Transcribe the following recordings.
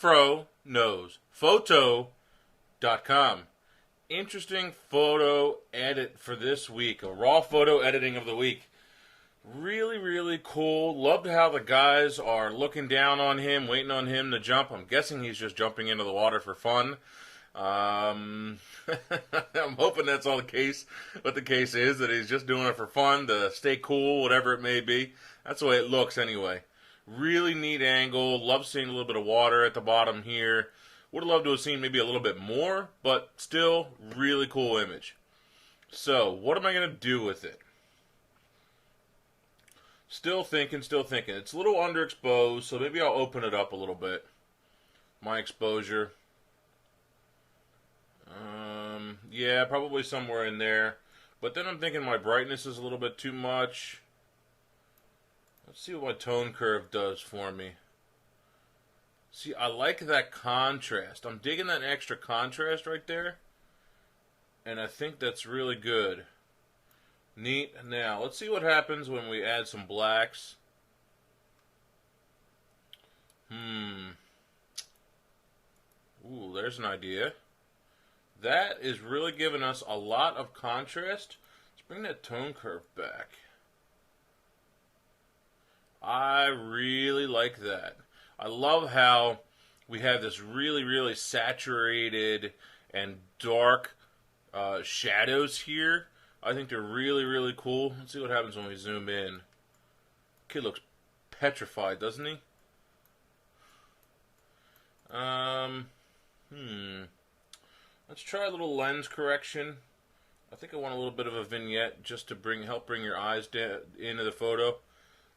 Fro knows. Photo.com. Interesting photo edit for this week. A raw photo editing of the week. Really, really cool. Loved how the guys are looking down on him, waiting on him to jump. I'm guessing he's just jumping into the water for fun. I'm hoping that's all the case. What the case is, that he's just doing it for fun, to stay cool, whatever it may be. That's the way it looks anyway. Really neat angle. Love seeing a little bit of water at the bottom here. Would have loved to have seen maybe a little bit more, but still, really cool image. So, what am I going to do with it? Still thinking. It's a little underexposed, so maybe I'll open it up a little bit. My exposure. Yeah, probably somewhere in there. But then I'm thinking my brightness is a little bit too much. Let's see what my tone curve does for me. See, I like that contrast. I'm digging that extra contrast right there. And I think that's really good. Neat. Now, let's see what happens when we add some blacks. Ooh, there's an idea. That is really giving us a lot of contrast. Let's bring that tone curve back. I really like that. I love how we have this really, really saturated and dark shadows here. I think they're really, really cool. Let's see what happens when we zoom in. Kid looks petrified, doesn't he? Let's try a little lens correction. I think I want a little bit of a vignette just to help bring your eyes into the photo.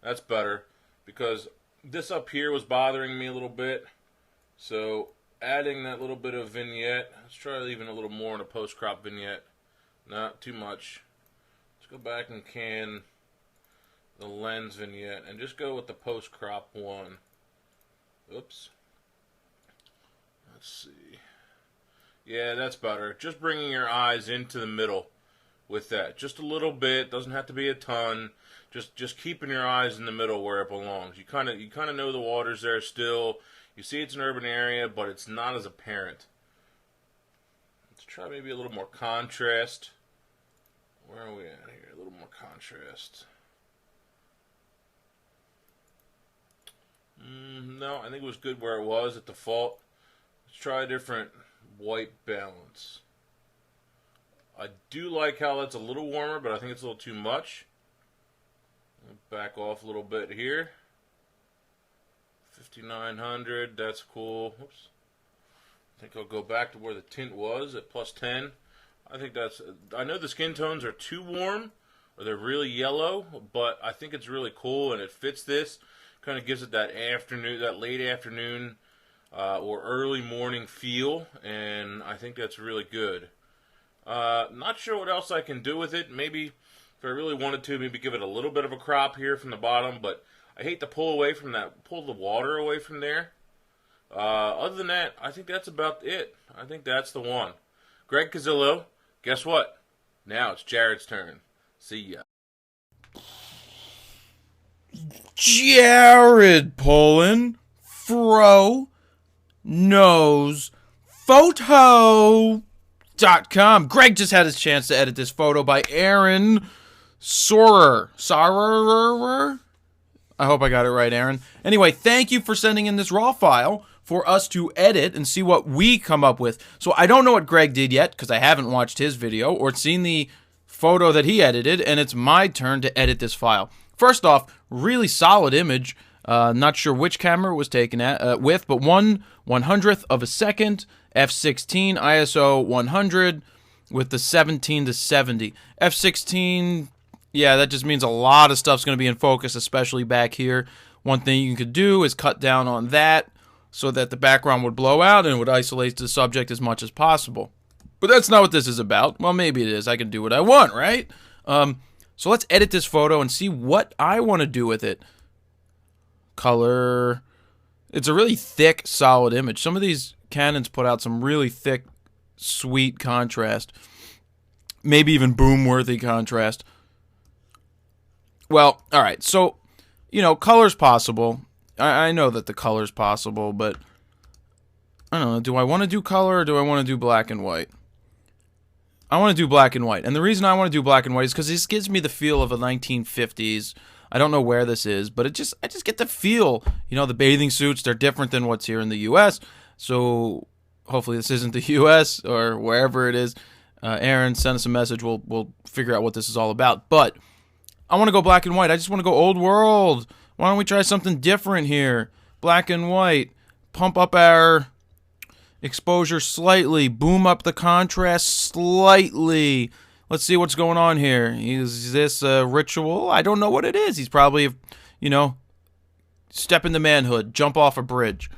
That's better, because this up here was bothering me a little bit. So adding that little bit of vignette. Let's try leaving a little more in a post-crop vignette. Not too much. Let's go back and can the lens vignette and just go with the post-crop one. Oops. Let's see. Yeah, that's better. Just bringing your eyes into the middle with that. Just a little bit. Doesn't have to be a ton. Just keeping your eyes in the middle where it belongs. You kind of know the water's there still. You see it's an urban area, but it's not as apparent. Let's try maybe a little more contrast. Where are we at here? A little more contrast. No, I think it was good where it was at default. Let's try a different white balance. I do like how that's a little warmer, but I think it's a little too much. Back off a little bit here. 5900, that's cool. Oops. I think I'll go back to where the tint was at +10. I think that's, I know the skin tones are too warm, or they're really yellow, but I think it's really cool and it fits this. Kind of gives it that afternoon, that late afternoon or early morning feel, and I think that's really good. Not sure what else I can do with it. Maybe if I really wanted to, maybe give it a little bit of a crop here from the bottom, but I hate to pull the water away from there. Other than that, I think that's about it. I think that's the one. Greg Casillo, guess what? Now it's Jared's turn. See ya. Jared Pullen, Fro knows photo.com. Greg just had his chance to edit this photo by Aaron Sarauer. I hope I got it right, Aaron. Anyway, thank you for sending in this raw file for us to edit and see what we come up with. So I don't know what Greg did yet because I haven't watched his video or seen the photo that he edited, and it's my turn to edit this file. First off, really solid image. Not sure which camera it was taken with, but 1/100th of a second, f/16, ISO 100 with the 17-70. f/16, yeah, that just means a lot of stuff's going to be in focus, especially back here. One thing you could do is cut down on that so that the background would blow out and it would isolate the subject as much as possible. But that's not what this is about. Well, maybe it is. I can do what I want, right? So let's edit this photo and see what I want to do with it. Color. It's a really thick, solid image. Some of these Canons put out some really thick, sweet contrast. Maybe even boom-worthy contrast. Well, all right. So, you know, color's possible. I know that the color's possible, but I don't know. Do I want to do color or do I want to do black and white? I want to do black and white. And the reason I want to do black and white is because this gives me the feel of a 1950s. I don't know where this is, but I just get the feel. You know, the bathing suits, they're different than what's here in the U.S. So hopefully this isn't the U.S. or wherever it is. Aaron, send us a message. We'll figure out what this is all about. But I want to go black and white. I just want to go old world. Why don't we try something different here? Black and white. Pump up our exposure slightly. Boom up the contrast slightly. Let's see what's going on here. Is this a ritual? I don't know what it is. He's probably, step into manhood. Jump off a bridge.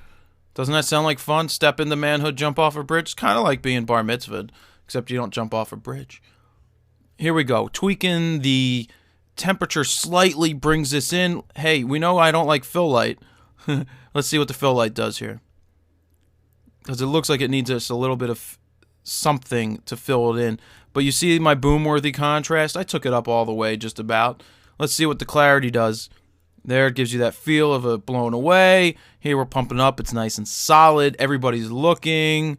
Doesn't that sound like fun? Step into manhood, jump off a bridge. It's kind of like being bar mitzvahed, except you don't jump off a bridge. Here we go. Tweaking the temperature slightly brings this in. Hey, we know I don't like fill light. Let's see what the fill light does here. Because it looks like it needs just a little bit of something to fill it in. But you see my boom-worthy contrast? I took it up all the way just about. Let's see what the clarity does. There, it gives you that feel of it blown away. Here we're pumping up. It's nice and solid. Everybody's looking.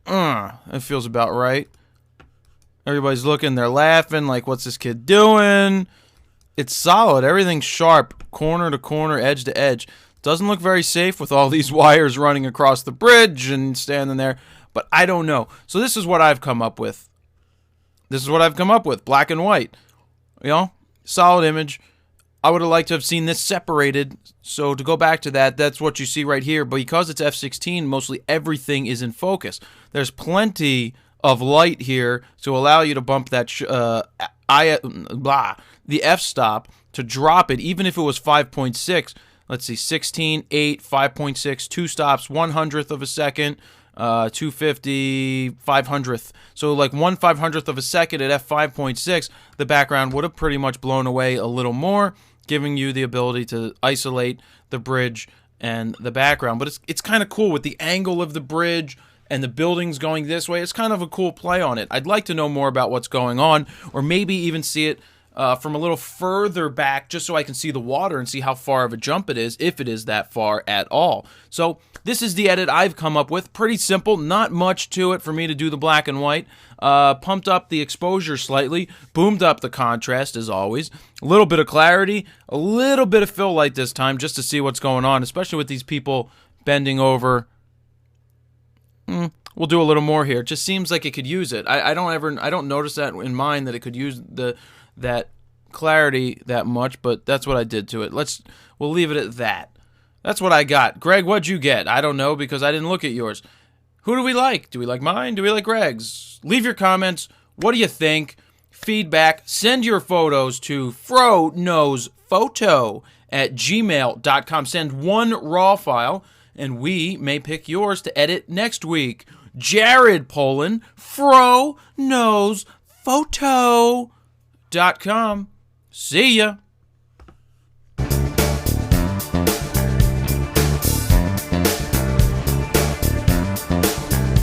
It feels about right. Everybody's looking. They're laughing. Like, what's this kid doing? It's solid. Everything's sharp. Corner to corner, edge to edge. Doesn't look very safe with all these wires running across the bridge and standing there. But I don't know. So this is what I've come up with. Black and white. Solid image. I would have liked to have seen this separated. So to go back to that, that's what you see right here. But because it's f/16, mostly everything is in focus. There's plenty of light here to allow you to bump that the f-stop to drop it, even if it was 5.6. Let's see, 16, 8, 5.6, 2 stops, 1/100th of a second, 250, 500th. So like 1/500th of a second at f5.6, the background would have pretty much blown away a little more, giving you the ability to isolate the bridge and the background. But it's kind of cool with the angle of the bridge and the buildings going this way. It's kind of a cool play on it. I'd like to know more about what's going on, or maybe even see it from a little further back, just so I can see the water and see how far of a jump it is, if it is that far at all. So this is the edit I've come up with. Pretty simple, not much to it for me to do the black and white. Pumped up the exposure slightly, boomed up the contrast as always. A little bit of clarity, a little bit of fill light this time, just to see what's going on, especially with these people bending over. We'll do a little more here. It just seems like it could use it. I don't notice that in mine, that it could use that clarity that much, but that's what I did to it. We'll leave it at that. That's what I got. Greg, what'd you get? I don't know, because I didn't look at yours. Who do we like? Do we like mine? Do we like Greg's? Leave your comments. What do you think? Feedback. Send your photos to froknowsphoto@gmail.com. Send one raw file, and we may pick yours to edit next week. Jared Poland, froknowsphoto.com. See ya.